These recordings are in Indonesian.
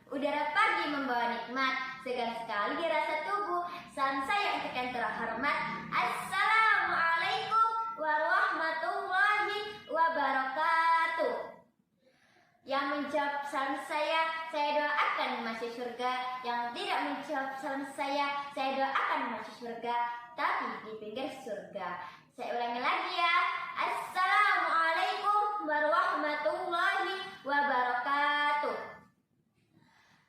Udara pagi membawa nikmat, segar sekali dirasa tubuh. Salam saya untuk yang terhormat. Assalamualaikum warahmatullahi wabarakatuh. Yang menjawab salam saya doakan masuk surga. Yang tidak menjawab salam saya doakan masuk surga, tapi di pinggir surga. Saya ulangi lagi ya. Assalamualaikum warahmatullahi wabarakatuh.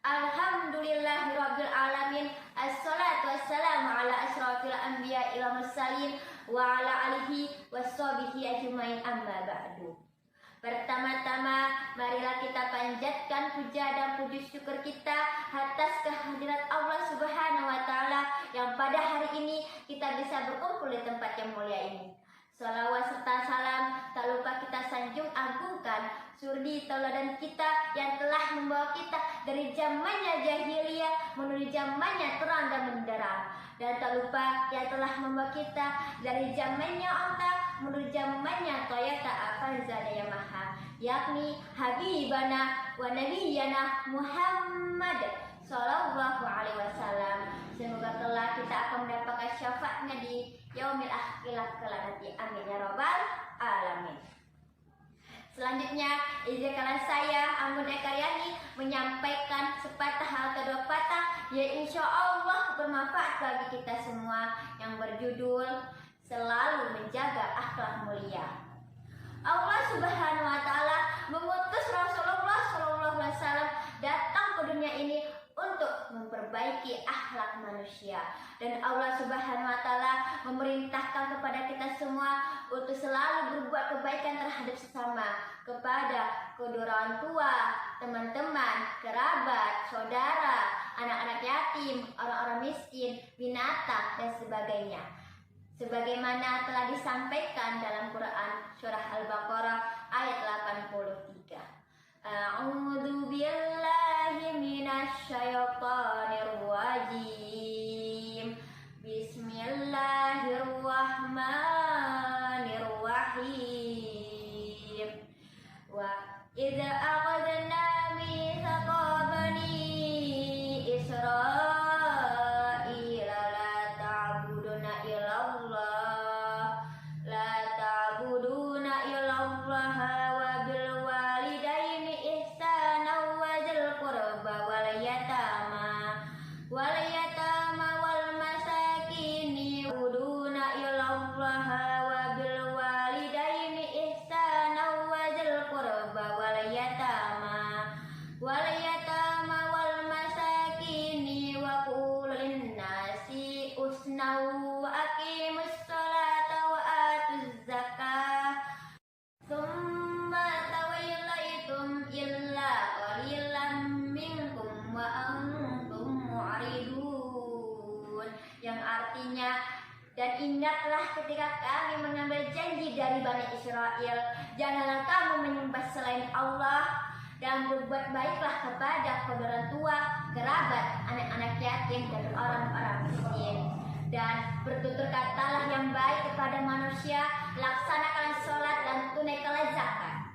Alhamdulillahirabbil alamin. Assalatu wassalamu ala asyrafil anbiya'i wal mursalin wa ala alihi washabihi ajmain, amma ba'du. Pertama-tama marilah kita panjatkan puja dan puji syukur kita atas kehadirat Allah Subhanahu wa taala yang pada hari ini kita bisa berkumpul di tempat yang mulia ini. Salawat serta salam tak lupa kita sanjung agungkan suri tauladan kita yang telah membawa kita dari zamannya jahiliyah menuju zamannya terang dan menderang, dan tak lupa yang telah membawa kita dari zamannya onta menuju zamannya Toyota Avanza Yamaha, yakni Habibana wa Nabiyana Muhammad Sallallahu Alaihi Wasallam. Semoga kelak kita akan mendapatkan syafaatnya di yaumil akhir kelak nanti. Amin ya robbal alamin. Selanjutnya, izinkan saya Anggun Ekaryani menyampaikan sepatah atau dua patah yang insya Allah bermanfaat bagi kita semua, yang berjudul Selalu Menjaga Akhlak Mulia. Allah Subhanahu wa taala mengutus Rasulullah sallallahu alaihi wasallam datang ke dunia ini untuk memperbaiki akhlak manusia, dan Allah Subhanahu wa taala memerintahkan kepada kita semua untuk selalu berbuat kebaikan terhadap sesama, kepada kedua orang tua, teman-teman, kerabat, saudara, anak-anak yatim, orang-orang miskin, binatang dan sebagainya. Sebagaimana telah disampaikan dalam Quran surah Al-Baqarah ayat 83. A'udzu billahi minasy syaithanir rajim. Bismillahirrahmanirrahim. Wa idza aqadna mitsaqa bani Israil dan ingatlah ketika kami mengambil janji dari Bani Israel, janganlah kamu menyembah selain Allah, dan berbuat baiklah kepada kedua orang tua, kerabat, anak-anak yatim, dan orang-orang miskin. Dan bertutur katalah yang baik kepada manusia, laksanakanlah sholat dan tunaikanlah zakat.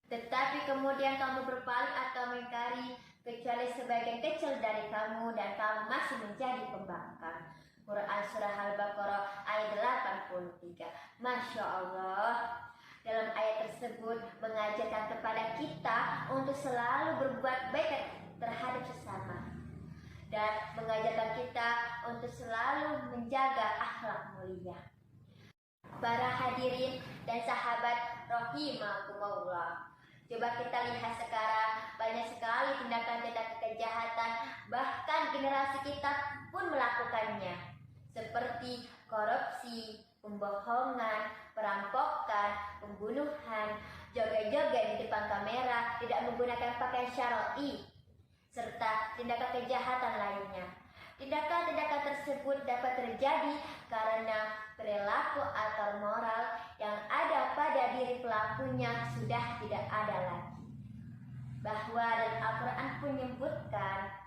Tetapi kemudian kamu berpaling atau mengingkari, kecuali sebagian kecil dari kamu, dan kamu masih menjadi pembangkang. Quran surah Al-Baqarah ayat 83. Masya Allah. Dalam ayat tersebut mengajarkan kepada kita untuk selalu berbuat baik terhadap sesama, dan mengajarkan kita untuk selalu menjaga akhlak mulia. Para hadirin dan sahabat rahimakumullah, coba kita lihat sekarang banyak sekali tindakan-tindakan kejahatan, bahkan generasi kita pun melakukannya, seperti korupsi, pembohongan, perampokan, pembunuhan, joget-joget di depan kamera, tidak menggunakan pakaian syar'i, serta tindakan kejahatan lainnya. Tindakan-tindakan tersebut dapat terjadi karena perilaku atau moral yang ada pada diri pelakunya sudah tidak ada lagi. Bahwa dalam Al-Quran pun menyebutkan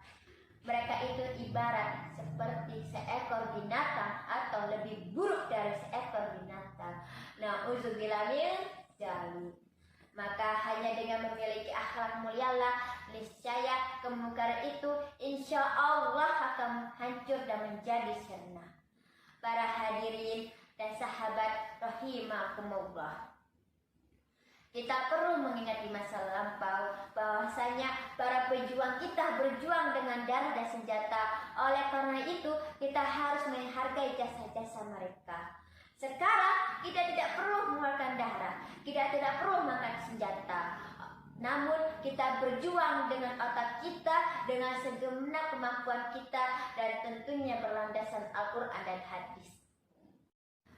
mereka itu ibarat seperti seekor binatang atau lebih buruk dari seekor binatang. Na'udzubillah min dzalik. Maka hanya dengan memiliki akhlak mulialah niscaya kemungkaran itu insya Allah akan hancur dan menjadi sirna. Para hadirin dan sahabat rahimakumullah, kita perlu mengingat di masa lampau bahwasanya para pejuang kita berjuang dengan darah dan senjata. Oleh karena itu, kita harus menghargai jasa-jasa mereka. Sekarang kita tidak perlu mengeluarkan darah, kita tidak perlu mengangkat senjata. Namun kita berjuang dengan otak kita, dengan segenap kemampuan kita, dan tentunya berlandasan Al-Quran dan hadis.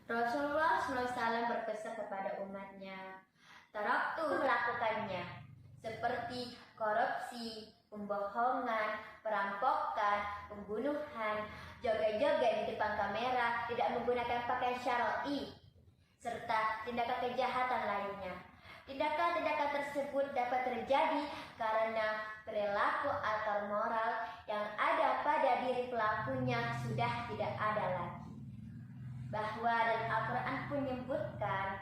Rasulullah SAW berpesan kepada umatnya, taraktu melakukannya, seperti korupsi, pembohongan, perampokan, pembunuhan, joget-joget di depan kamera, tidak menggunakan pakaian syar'i, serta tindakan kejahatan lainnya. Tindakan-tindakan tersebut dapat terjadi karena perilaku atau moral yang ada pada diri pelakunya sudah tidak ada lagi. Bahwa dalam Al-Quran pun menyebutkan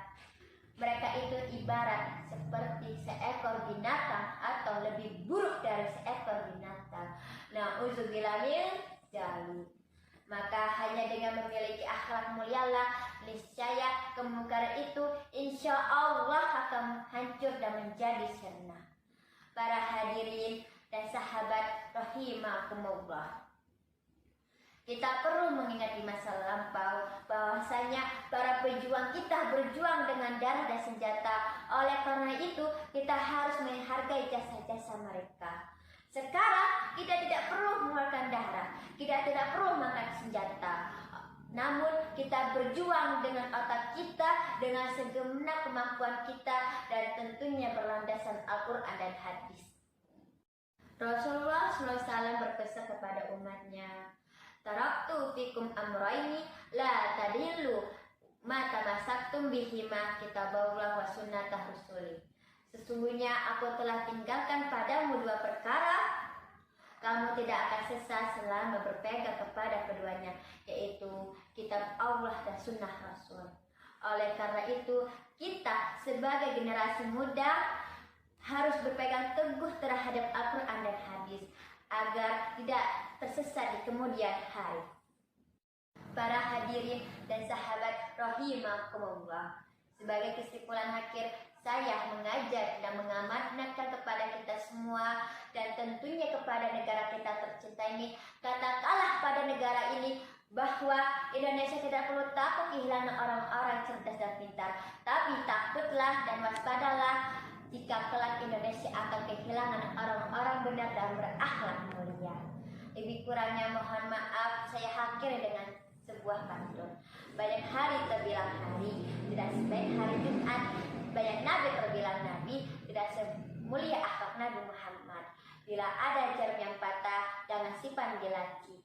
mereka itu ibarat seperti seekor binatang atau lebih buruk dari seekor binatang. Na'udzubillah min dzalik. Maka hanya dengan memiliki akhlak mulialah, niscaya kemungkaran itu insya Allah akan hancur dan menjadi sirna. Para hadirin dan sahabat rahimakumullah, kita perlu mengingat di masa lampau bahwasanya para pejuang kita berjuang dengan darah dan senjata. Oleh karena itu, kita harus menghargai jasa-jasa mereka. Sekarang kita tidak perlu mengeluarkan darah, kita tidak perlu mengangkat senjata. Namun kita berjuang dengan otak kita, dengan segenap kemampuan kita, dan tentunya berlandasan Al-Quran dan hadis. Rasulullah SAW berpesan kepada umatnya, taraktu fikum amraini la tadillu ma tamassaktum bihima kitaballah wa sunnatah rasulih. Sesungguhnya aku telah tinggalkan padamu dua perkara, kamu tidak akan sesat selama berpegang kepada keduanya, yaitu kitab Allah dan sunnah Rasul. Oleh karena itu, kita sebagai generasi muda harus berpegang teguh terhadap Al-Quran dan hadis agar tidak tersesat di kemudian hari. Para hadirin dan sahabat rahimakumullah, sebagai kesimpulan akhir, saya mengajak dan mengamanatkan kepada kita semua dan tentunya kepada negara kita tercinta ini, katakanlah pada negara ini bahwa Indonesia tidak perlu takut kehilangan orang-orang cerdas dan pintar, tapi takutlah dan waspadalah jika kelak Indonesia akan kehilangan orang-orang benar dan berakhlak mulia. Lebih kurangnya mohon maaf, saya akhiri dengan sebuah pantun. Banyak hari terbilang hari, tidak sebaik hari Jumat. Banyak nabi terbilang nabi, tidak semulia akhlak Nabi Muhammad. Bila ada jarum yang patah, jangan simpan di laci.